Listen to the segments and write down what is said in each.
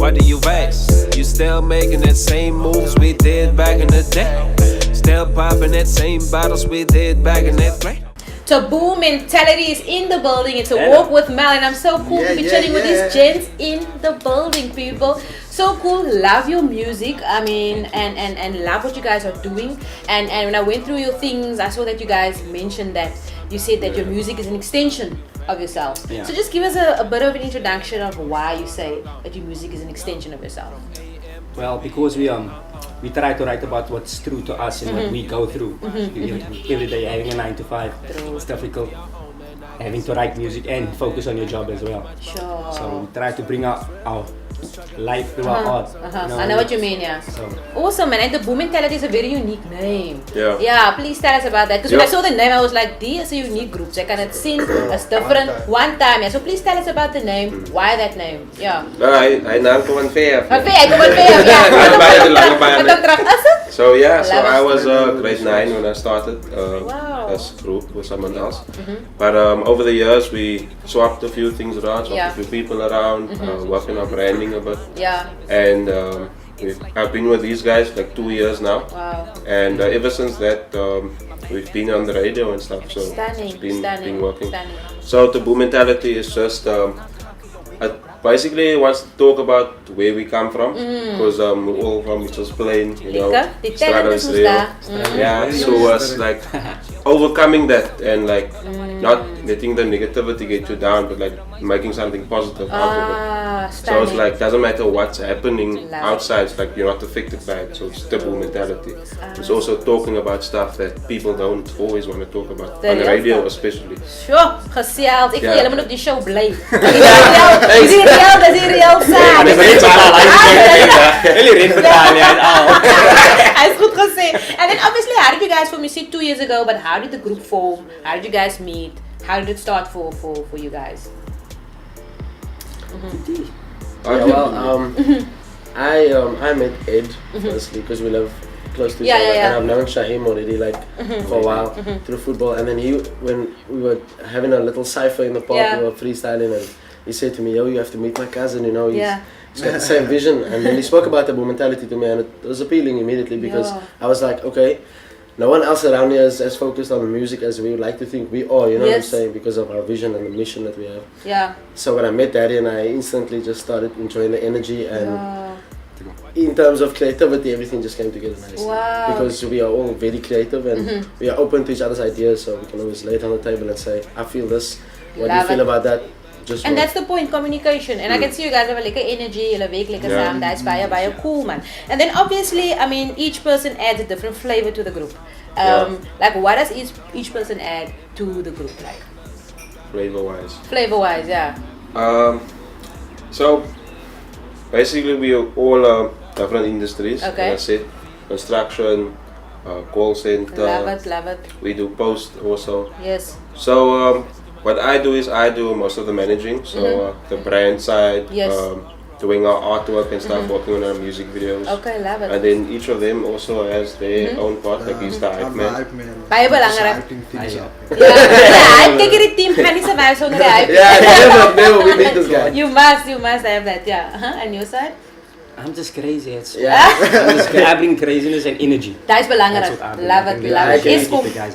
What do you ask? You still making that same moves we did back in the day? Still popping that same bottles we did back in that day? Taboo Mentality is in the building. It's a walk with Mel, and I'm so cool to be chatting with these gents in the building, people. So cool. Love your music. I mean, and love what you guys are doing. And when I went through your things, I saw that you guys mentioned that you said that your music is an extension of yourself. So just give us a bit of an introduction of why you say that your music is an extension of yourself. Well, because we try to write about what's true to us and what we go through. Every day having a 9 to 5, it's difficult. Having to write music and focus on your job as well. Sure. So we try to bring out our life through our art. I know what you mean, yeah. So. Awesome, man. And Taboo Mentality is a very unique name. Yeah. Yeah, please tell us about that. Because when I saw the name, I was like, this is a unique group. So I cannot sing as different one time. Yeah. So please tell us about the name. Why that name? Yeah. Hy naam kom van ver. So yeah, so I was grade 9 when I started as a group with someone else. But over the years we swapped a few things around, swapped a few people around, working on branding a bit. Yeah. And I've been with these guys like 2 years now. Wow. And ever since that we've been on the radio and stuff. So it's been working. So Taboo Mentality is just basically wants to talk about where we come from, because we're all from Mitchell's Plain, you know, struggle is real. Yeah, so it's like overcoming that and like not letting the negativity get you down, but like making something positive out of it. So it's like doesn't matter what's happening outside, it's like you're not affected by it. So it's Taboo Mentality. It's also talking about stuff that people don't always want to talk about on the radio, especially. Sure, geseld. Ik wil helemaal op die show blij. Dat is real zijn. Hij is goed gezegd. And then obviously, how did you guys form? You said 2 years ago, but how did the group form? How did you guys meet? How did it start for you guys? I met Ed firstly because we live close to each other, and I've known Shaheem already like for a while through football. And then when we were having a little cipher in the park, we were freestyling, and he said to me, "Yo, you have to meet my cousin. You know, he's got the same vision." And then he spoke about Taboo Mentality to me, and it was appealing immediately because I was like, okay. No one else around here is as focused on the music as we would like to think we are, you know what I'm saying, because of our vision and the mission that we have. Yeah. So when I met Daddy, and I instantly just started enjoying the energy, and in terms of creativity, everything just came together nicely. Wow. Because we are all very creative, and we are open to each other's ideas, so we can always lay it on the table and say, I feel this, what do you feel about that? And that's the point, communication. And I can see you guys have a like energy, you werk lekker saam. That's by cool, man. And then obviously, I mean, each person adds a different flavor to the group. Like, what does each person add to the group, like? Flavor-wise. Flavor-wise, yeah. So basically, we are all different industries. Okay. That's it. Construction, call center. Love it. We do post also. Yes. So what I do is I do most of the managing, so the brand side, doing our artwork and stuff, working on our music videos. Okay, love it. And then each of them also has their own part, like he's the hype man. Baie belangrik. Ja, kyk hierdie team gaan nie survive sonder die hype. Yeah, never we meet this guy. You must have that, yeah. And your side? I'm just crazy. I bring craziness and energy. Dat is belangrijk. Love it.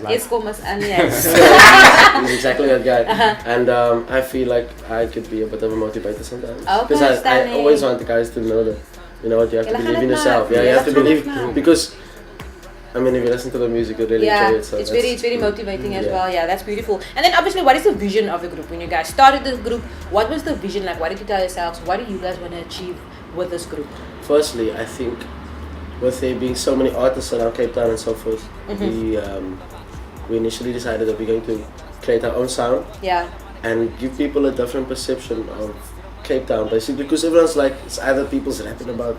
Eskom is aan die huis. He's exactly that guy. And I feel like I could be a bit of a motivator sometimes. Because I always want the guys to know that, you know what, you have to believe in yourself. Yeah, you have to believe, because I mean, if you listen to the music, you really enjoy it. So it's very motivating as well. Yeah, that's beautiful. And then obviously, what is the vision of the group? When you guys started the group, what was the vision like? What did you tell yourselves? What do you guys want to achieve with this group? Firstly, I think with there being so many artists around Cape Town and so forth, we initially decided that we're going to create our own sound. Yeah. And give people a different perception of Cape Town, basically, because everyone's like, it's either people's rapping about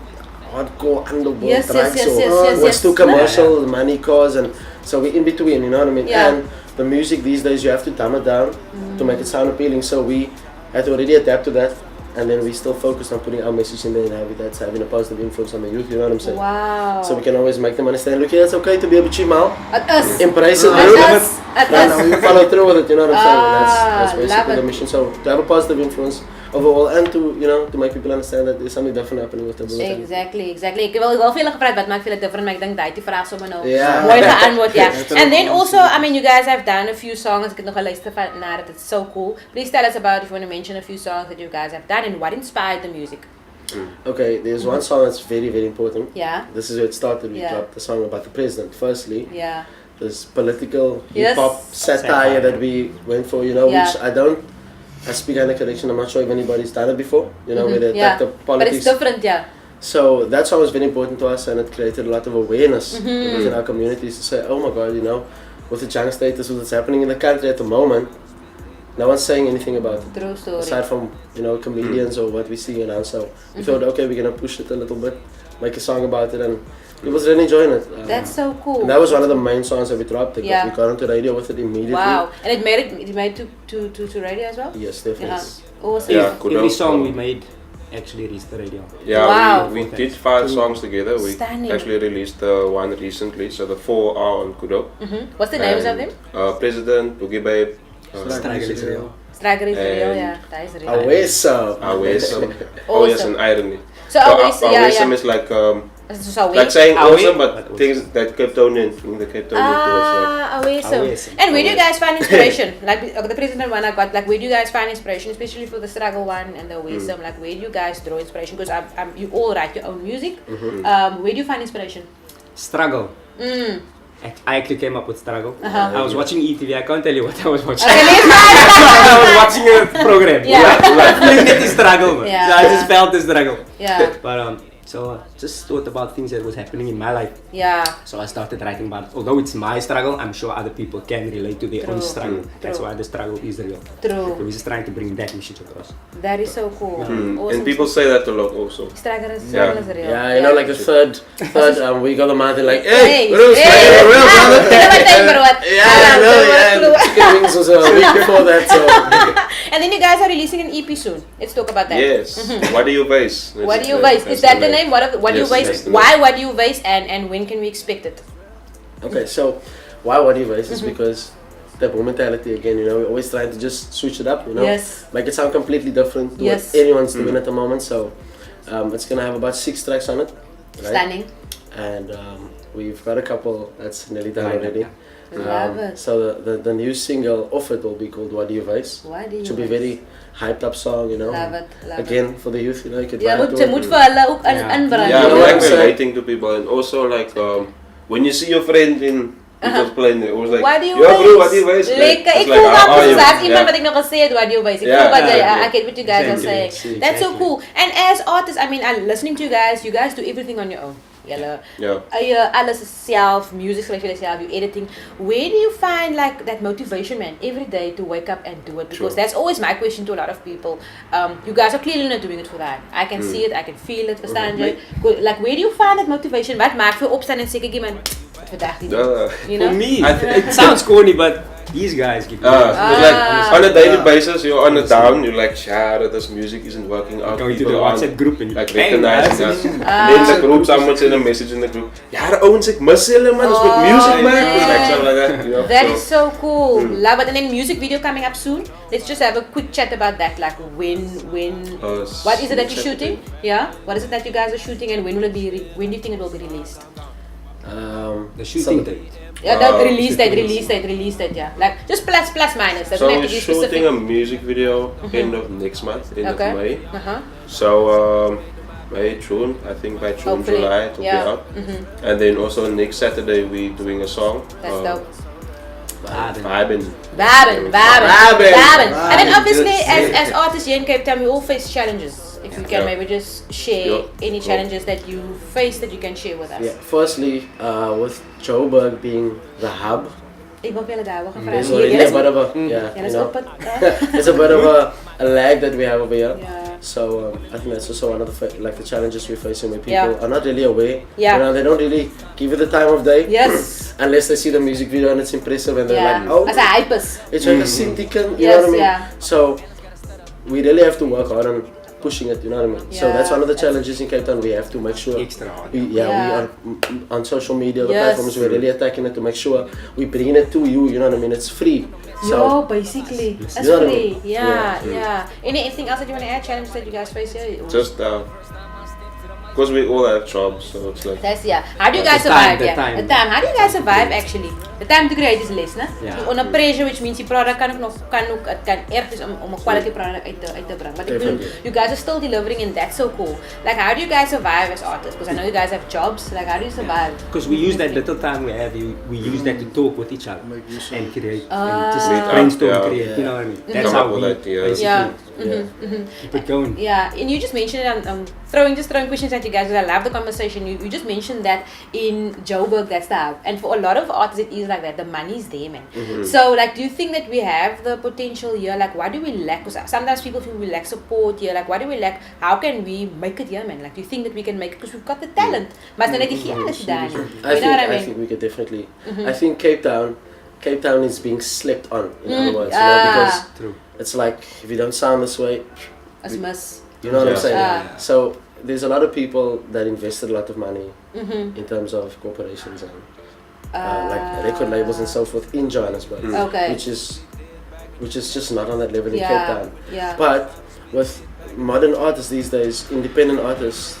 hardcore underworld tracks or it's too commercial, money, cars, and so we're in between, you know what I mean? And the music these days, you have to dumb it down to make it sound appealing, so we had to already adapt to that, and then we still focused on putting our message in there and having a positive influence on the youth, you know what I'm saying? Wow. So we can always make them understand, look, yeah, it's okay to be a bit chimal. At us. Embrace it, we follow through with it, you know what I'm saying? And that's basically the mission. So to have a positive influence overall, and to to make people understand that there's something different happening with Taboo Mentality. Exactly. Ik wil veel gevraagd wat maakt veel different, maar ik denk dat die vraag zo maar nou mooi geantwoord, ja. And then also, I mean, you guys have done a few songs. Ik heb nog geluisterd naar het. It's so cool. Please tell us about if you want to mention a few songs that you guys have done and what inspired the music. Okay, there's one song that's very, very important. Yeah. This is where it started. We dropped the song about the president. Firstly, this political hip-hop satire that we went for, which I speak under correction, I'm not sure if anybody's done it before, where they attack the politics. But it's different, So that song was very important to us, and it created a lot of awareness within our communities to say, oh my God, with the junk status, what's happening in the country at the moment, no one's saying anything about it. True story. Aside from, comedians or what we see now. So we thought, okay, we're going to push it a little bit, make a song about it, and people was really enjoying it. That's so cool. And that was one of the main songs that we dropped. We got onto radio with it immediately. Wow. And it made it to radio as well? Yes, definitely. Awesome. Yeah, every song we made actually reached the radio. Yeah, we did 5 songs together. We Stunning. actually released one recently, so the 4 are on Kudo. What's the names of them? President, Boogie Babe, Struggle is real. Struggle is real, that is real. Awesome. Oh yes, and irony. So awesome is like saying awesome, but things that Kryptonian in the Kryptonian awesome. And where do you guys find inspiration? Like the president one I got, like where do you guys find inspiration, especially for the struggle one and the awesome? Like where do you guys draw inspiration? Because you all write your own music. Where do you find inspiration? Struggle. I actually came up with Struggle. I was watching ETV. I can't tell you what I was watching. I was watching a program. Like Struggle. So I just felt the struggle. But so just thought about things that was happening in my life. So I started writing about it. Although it's my struggle, I'm sure other people can relate to their own struggle. That's why the struggle is real. True. So we're just trying to bring that message across. That is so cool. Awesome. And people say that a lot also. Struggle is real. Yeah, like the third week of the month, they're like, hey, real brother. Chicken wings was a week before that, so. And then you guys are releasing an EP soon. Let's talk about that. Yes. What do you base? What do you base? Is that the name? What do you base? Why what do you base? And when can we expect it? Okay, so why what do you base is because Taboo Mentality again. We're always trying to just switch it up. Make it sound completely different to what anyone's doing at the moment. So it's gonna have about 6 tracks on it. Right? Stunning. And we've got a couple that's nearly done already. Love it. So the new single of it will be called What Do You Face? It should be very hyped up song, Love it. Again for the youth, you could moet vir hulle ook inbrand. Like relating to people, and also like when you see your friend in people's plane, it was like, what do you what do you face? Lekker, ek voel wat presies iemand wat ek nog gesê het, what do you face? Ek voel wat I get what you guys are saying. That's so cool. And as artists, I mean, I'm listening to you guys do everything on your own. Alles is self, music schrijf je zelf, you editing. Where do you find like that motivation, man, every day to wake up and do it? Because that's always my question to a lot of people. You guys are clearly not doing it for that. I can see it, I can feel it, verstaan je? Like where do you find that motivation? Wat maakt je opstaan en zeggen, man, vandaag niet doen? For me, it sounds corny, but these guys give me like on a daily basis, you're on a down, you're like, this music isn't working out. Going to the WhatsApp group and like recognizing us. And then the group, someone sent a message in the group, the owns ik miss julle man, it's with music man. Like something like that. That is so cool. Love it. And then music video coming up soon. Let's just have a quick chat about that. Like when what is it that you're shooting? Yeah. What is it that you guys are shooting, and when will it be? When do you think it will be released? The shooting date. Yeah, that release date, yeah. Like just plus minus. So we're shooting a music video end of next month, end of May. So May, June, I think by June, hopefully. July it will be out. And then also next Saturday we're doing a song. That's dope. Vibing. And then obviously as artists here in Cape Town, we all face challenges. If you can maybe just share any challenges that you face that you can share with us. Yeah, firstly, with Joburg being the hub, there's already a bit of a there's a bit of a lag that we have over here. So I think that's also one of the challenges we're facing, where people are not really aware. They don't really give you the time of day. Unless they see the music video and it's impressive and they're like, oh, it's like a syndican, you know what I mean? So we really have to work hard on pushing it, you know what I mean? So that's one of the challenges in Cape Town. We have to make sure we are on social media, the platforms, we're really attacking it to make sure we bring it to you, you know what I mean? It's free. So basically, it's you know what I free. mean? Yeah. Anything else that you want to add? Challenges that you guys face here? Just because we all have jobs, so it's like. That's How do you guys survive? The time. How do you guys survive actually? The time to create is less, né? Yeah. Under pressure, which means die product kan erg is om 'n quality product uit te bring. But you guys are still delivering, and that's so cool. Like, how do you guys survive as artists? Because I know you guys have jobs. Like, how do you survive? Because we use that little time we have, we use that to talk with each other and create, and just Meet up, brainstorm, create. You know what I mean? That's Come how up with we ideas. basically keep it going. Yeah, and you just mentioned it. I'm throwing questions at you guys because I love the conversation. You just mentioned that in Joburg, that's the hub, and for a lot of artists, it is like that. The money's there, man. So, like, do you think that we have the potential here? Like, why do we lack? Because sometimes people feel we lack support here. Like, why do we lack? How can we make it here, man? Like, do you think that we can make it? Because we've got the talent. But it's not like you know what I mean? I think we could definitely. I think Cape Town is being slept on. In other words, you know, because it's like if you don't sound this way, you know what I'm saying? So there's a lot of people that invested a lot of money in terms of corporations and like record labels and so forth in Johannesburg, which is just not on that level in Cape Town. But with modern artists these days, independent artists,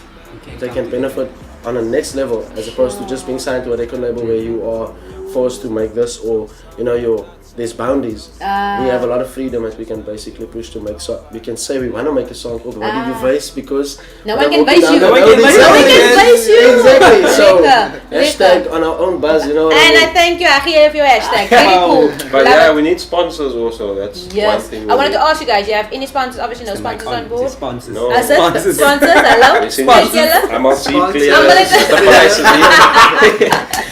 they can benefit on a next level as opposed to just being signed to a record label where you are forced to make this, or you know there's boundaries. We have a lot of freedom that we can basically push to make. So we can say we want to make a song called "What Did You Face?" because no one can face you. No one can face you. Exactly. So hashtag on our own buzz, you know. And I thank you, Achie, for your hashtag. Very cool. But we need sponsors also. That's one thing. I wanted to ask you guys. You have any sponsors? Obviously, no sponsors on board. Sponsors. No. Sponsors. Hello. Sponsors. I'm on clear.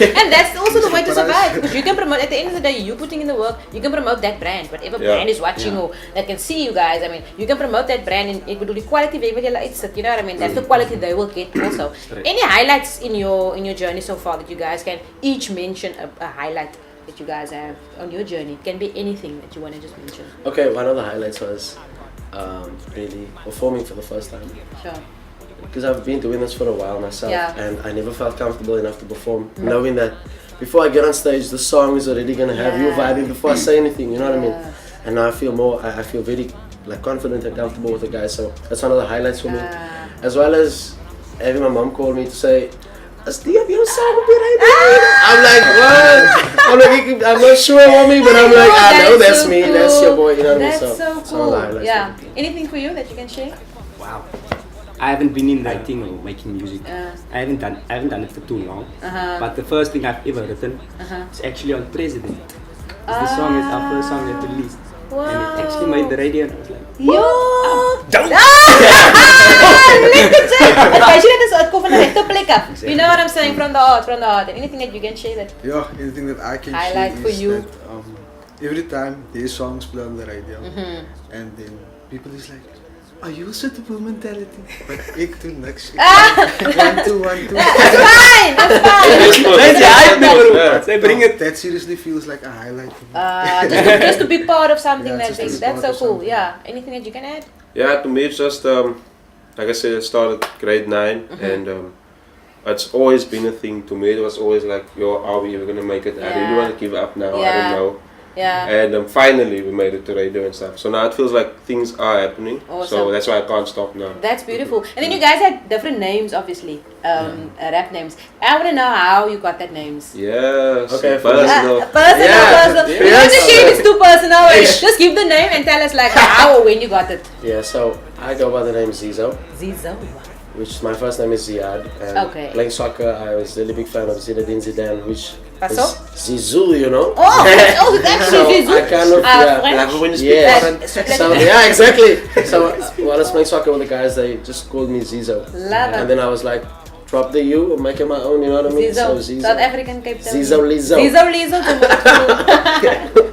And that's also the way to survive, because you can promote. At the end of the day, you putting in the work. You can promote that brand, whatever brand is watching or that can see you guys. I mean, you can promote that brand, and it will do the quality way what you like. You know what I mean? That's the quality they will get also. Any highlights in your journey so far that you guys can each mention a highlight that you guys have on your journey? It can be anything that you want to just mention. Okay, one of the highlights was really performing for the first time. Sure. Because I've been doing this for a while myself, and I never felt comfortable enough to perform, knowing that before I get on stage, the song is already gonna have you vibing before I say anything. You know what I mean? And now I feel I feel very like confident and comfortable with the guys. So that's one of the highlights for me, as well as having my mom call me to say, "Do you have your song with me right now?" I'm like, what? I'm not sure, mommy, but I'm like, I know that's me. Cool. That's your boy. You know what I mean? That's so cool. Yeah. Anything for you that you can share? Wow. I haven't been in writing or making music. I haven't done it for too long. But the first thing I've ever written is actually on President. The song is our first song that we released. Wow. And it actually made the radio, and I was like, Yo! don't! You know what I'm saying? From the heart. Anything that you can share that? Yeah, anything that I can highlight share for is you. that every time there's songs played on the radio, and then people is like, "Are you also Taboo Mentality?" But ik doe niks. 1, 2, 1, 2. That's fine. They bring it. That seriously feels like a highlight for me. Just to be part of something Yeah, like just to this. be That's part so of cool. something. Yeah. Anything that you can add? Yeah, to me it's just like I said, I started grade 9 and it's always been a thing to me. It was always like, yo, are we ever gonna make it? I really want to give up now. I don't know. Yeah. And finally we made it to radio and stuff. So now it feels like things are happening. Awesome. So that's why I can't stop now. That's beautiful. And then you guys had different names, obviously, rap names. I want to know how you got that names. Yes. Okay, Personal. Personal. Yes. You don't just it's too personal. Just give the name and tell us like how or when you got it. Yeah, so I go by the name Zizo, Zizo. which my first name is Ziad. And playing soccer, I was really big fan of Zinedine Zidane, which Paso? is Zizou, you know? Oh, it's actually So Zizo. I kind of, Love when you speak yeah. So, yeah, exactly. So while I was playing soccer with the guys, they just called me Zizo. Love And it. then I was like, drop the U and make it my own, you know what I mean? Zizo. So South African Cape Town. Zizo Lizo. Zizo Lizo.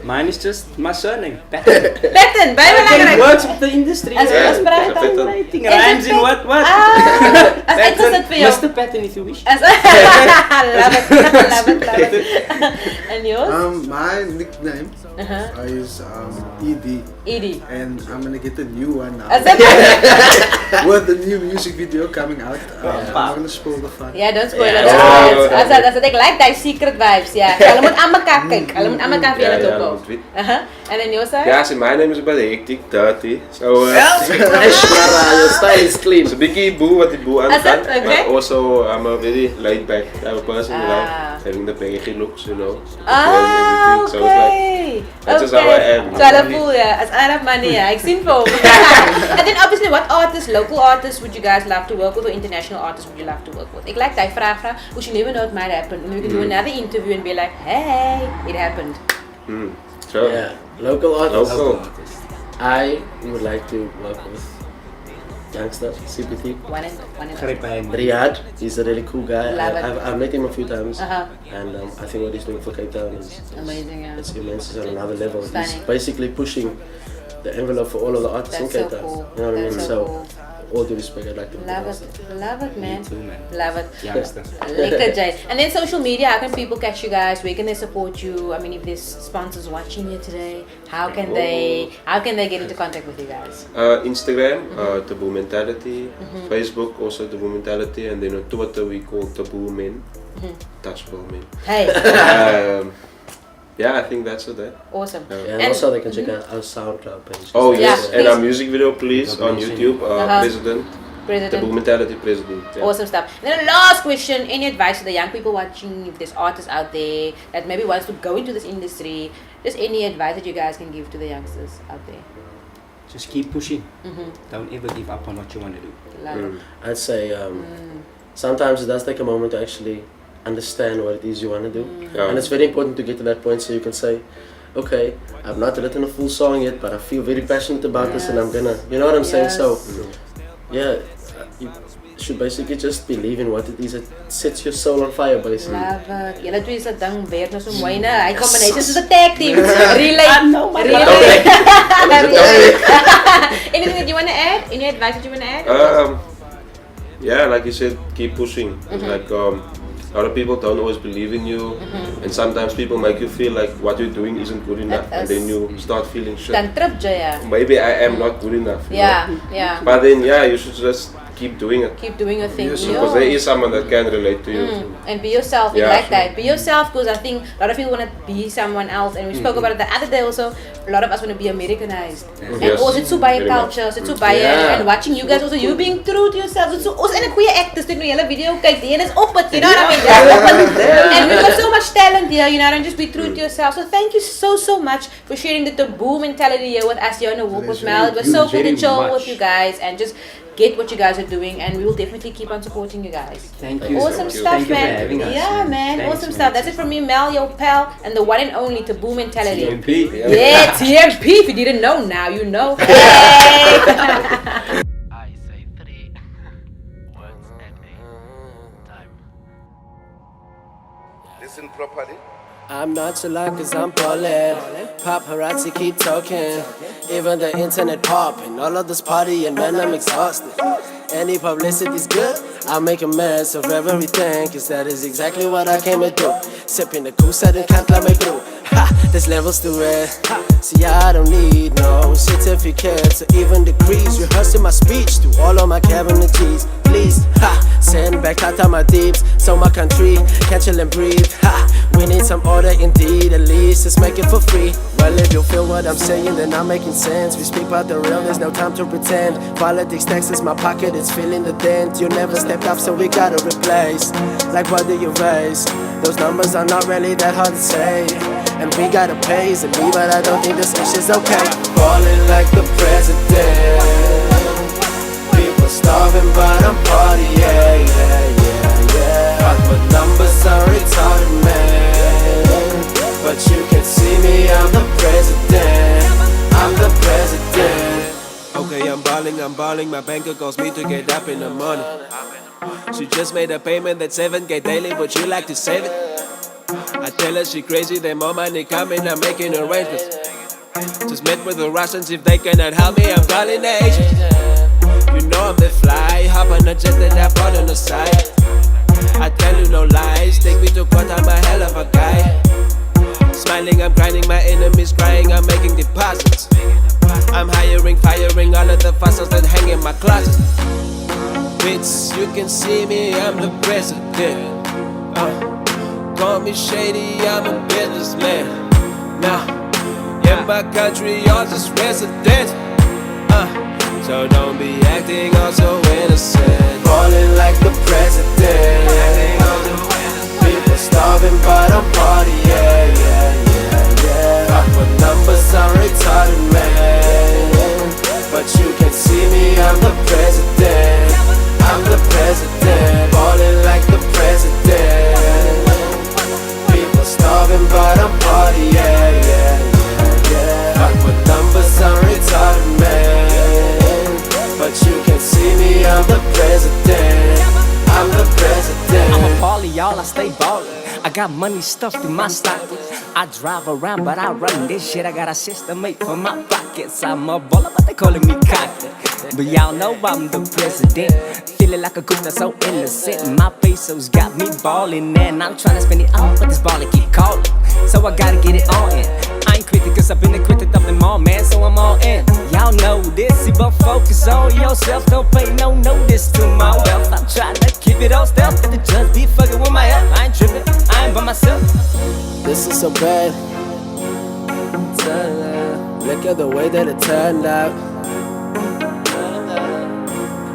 Mine is just my surname, Patton. Pattern. Bijna It belangrijk. works with the industry. As man. Praat Patton. Writing rhymes in what? Als uitgezet voor jou. Mr. Patton if you wish. Love it. And yours? My nickname is ED. Edie. And I'm gonna get a new one now. Is that With the new music video coming out. I'm not gonna spoil the fun. Ja, don't spoil Ja. it. Ja. As ek like die secret vibes, ja. Hulle moet aan mekaar kyk. Hulle moet aan mekaar vir julle Ja, dop. moet weet. And then your side? Yeah, see, my name is a bit hectic, dirty. So, Fresh, your style is clean. it's a biggie boo what the boo Is that understand. okay? But also, I'm a very laid back type of person. Ah. Like having the baggy looks, you know. Ah, everything. So it's like, okay. that's just how I am. So hulle voel ja, as Arab money ja. Ek sien vir hom. And then obviously what artists, local artists would you guys love to work with or international artists would you love to work with? Ek like die vraag, because you never know it might happen. And we can do another interview and be like, hey, it happened. Sure. Yeah, local artists. Local. I would like to work with youngster, CPT. One and Grapijn. Riyadh, he's a really cool guy. Love it. I've met him a few times, Uh-huh. and I think what he's doing for Cape Town is Amazing, yeah. it's immense. It's on another level. He's Stunning. basically pushing the envelope for all of the artists That's in so Cape Town. cool. You know what I mean? That's so cool. All due respect, I'd like to work Love with it. Love it, man. Me too, man. Love it. Youngster. Lekker Jay. And then social media, how can people catch you guys? Where can they support you? I mean, if there's sponsors watching you today, how can they get into contact with you guys? Instagram, Taboo Mentality. Facebook, also Taboo Mentality. And then on Twitter, we call Taboo Men. Touchable Men. Hey, Yeah, I think that's it. awesome. Yeah, and also they can check out our SoundCloud page. Oh Yeah, yes, and please. our music video, please, on YouTube. President. Taboo President. Mentality President. Yeah. Awesome stuff. And then the last question, any advice to the young people watching, if there's artists out there that maybe wants to go into this industry, just any advice that you guys can give to the youngsters out there? Just keep pushing. Don't ever give up on what you want to do. Love it. I'd say sometimes it does take a moment to actually understand what it is you want to do. Yeah. And it's very important to get to that point so you can say, okay, I've not written a full song yet, but I feel very passionate about this and I'm gonna, you know what I'm saying? So, yeah, you should basically just believe in what it is that sets your soul on fire, basically. Love it. Julle twee se ding werk nou so mooi na. Hy combination soos 'n tag team. Relate. Anything that you want to add? Any advice that you want to add? Yeah, like you said, keep pushing. It's like a lot of people don't always believe in you, and sometimes people make you feel like what you're doing isn't good enough, and then you start feeling shit. Dan trip jy ja. Maybe I am not good enough. you Yeah, know? yeah. But then, yeah, you should just keep doing it. Keep doing your thing. Because there is someone that can relate to you. And be yourself. I Yeah, like sure. that. Be yourself, because I think a lot of people want to be someone else. And we spoke about it the other day also. A lot of us want to be Americanized. And Yes, also it's so by very much. culture, so it's so by and watching you guys also, you being true to yourselves. It's so also in a queer actors doen nou hele video kyk, die een is op het, you know what I mean? And we've got so much talent here, you know, and just be true to yourself. So thank you so much for sharing the taboo mentality here with us here on the Walk with Mel. It was so cool to chill with you guys and just get what you guys are doing, and we will definitely keep on supporting you guys. Thank you. Awesome stuff, Thank you for man. having us. Yeah, man. Thanks, Awesome man. stuff. That's it from me, Mel, your pal, and the one and only Taboo Mentality. TMP. Yeah, TMP. If you didn't know, now you know. Hey. I say 3 words at a time. Listen properly. I'm not so loud cause I'm ballin'. Paparazzi keep talking. Even the internet popping. All of this partying, man, I'm exhausted. Any publicity's good, I'll make a mess of everything, cause that is exactly what I came to do. Sipping the cool side and can't let me through. Ha, there's levels to it. See, I don't need no certificates or even degrees. Rehearsing my speech to all of my cabinet keys. Please, ha, send back out my deeps. So my country can chill and breathe. Ha, we need some order indeed, at least let's make it for free. Well, if you feel what I'm saying, then I'm making sense. We speak about the real, there's no time to pretend. Politics, taxes, my pocket is feeling the dent. You never stepped up, so we gotta replace. Like what do you raise? Those numbers are not really that hard to say. And we gotta pay, is it me? But I don't think this is okay. Falling like the president. People starving, but I'm partying, yeah. But my numbers are retarded, man. But you can see me, I'm the president. I'm the president. Okay, I'm balling, my banker calls me to get up in the morning. She just made a payment that's 7K daily, but she like to save it. I tell her she crazy, then more money coming, I'm making arrangements. Just met with the Russians, if they cannot help me, I'm calling the Asians. You know I'm the fly, hop on a jet and I put on the side. I tell you no lies, take me to court, I'm a hell of a guy. Smiling, I'm grinding, my enemies crying, I'm making deposits. I'm firing all of the fossils that hang in my closet. Bitch, you can see me, I'm the president. Call me shady, I'm a businessman. Nah, in my country, y'all just residents. So don't be acting all so innocent. Ballin' like the president. People starving but I'm partying. Up with numbers, I'm retarded, man. But you can see me, I'm the president. I'm the president. Ballin' like the president. People starving but I'm partying. Up with numbers, I'm retarded, man. But you can see me, I'm the president. I'm the president. I'm a baller, y'all, I stay ballin'. I got money stuffed in my stocking. I drive around, but I run this shit. I got a system made for my pockets. I'm a baller, but they calling me cocky. But y'all know I'm the president. Feeling like a goof that's so innocent. My pesos got me ballin', and I'm tryna spend it all, but this baller keep calling. So I gotta get it on in. I ain't quitting cause I've been acquitted of them all, man, so I'm all in. Y'all know this, but focus on yourself. Don't pay no notice to my wealth. I'm trying to keep it all stealth. But the judge be fucking with my health. I ain't tripping, I ain't by myself. This is so bad. Look at the way that it turned out.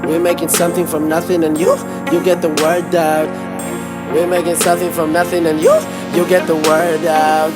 We're making something from nothing and you get the word out. We're making something from nothing and you get the word out.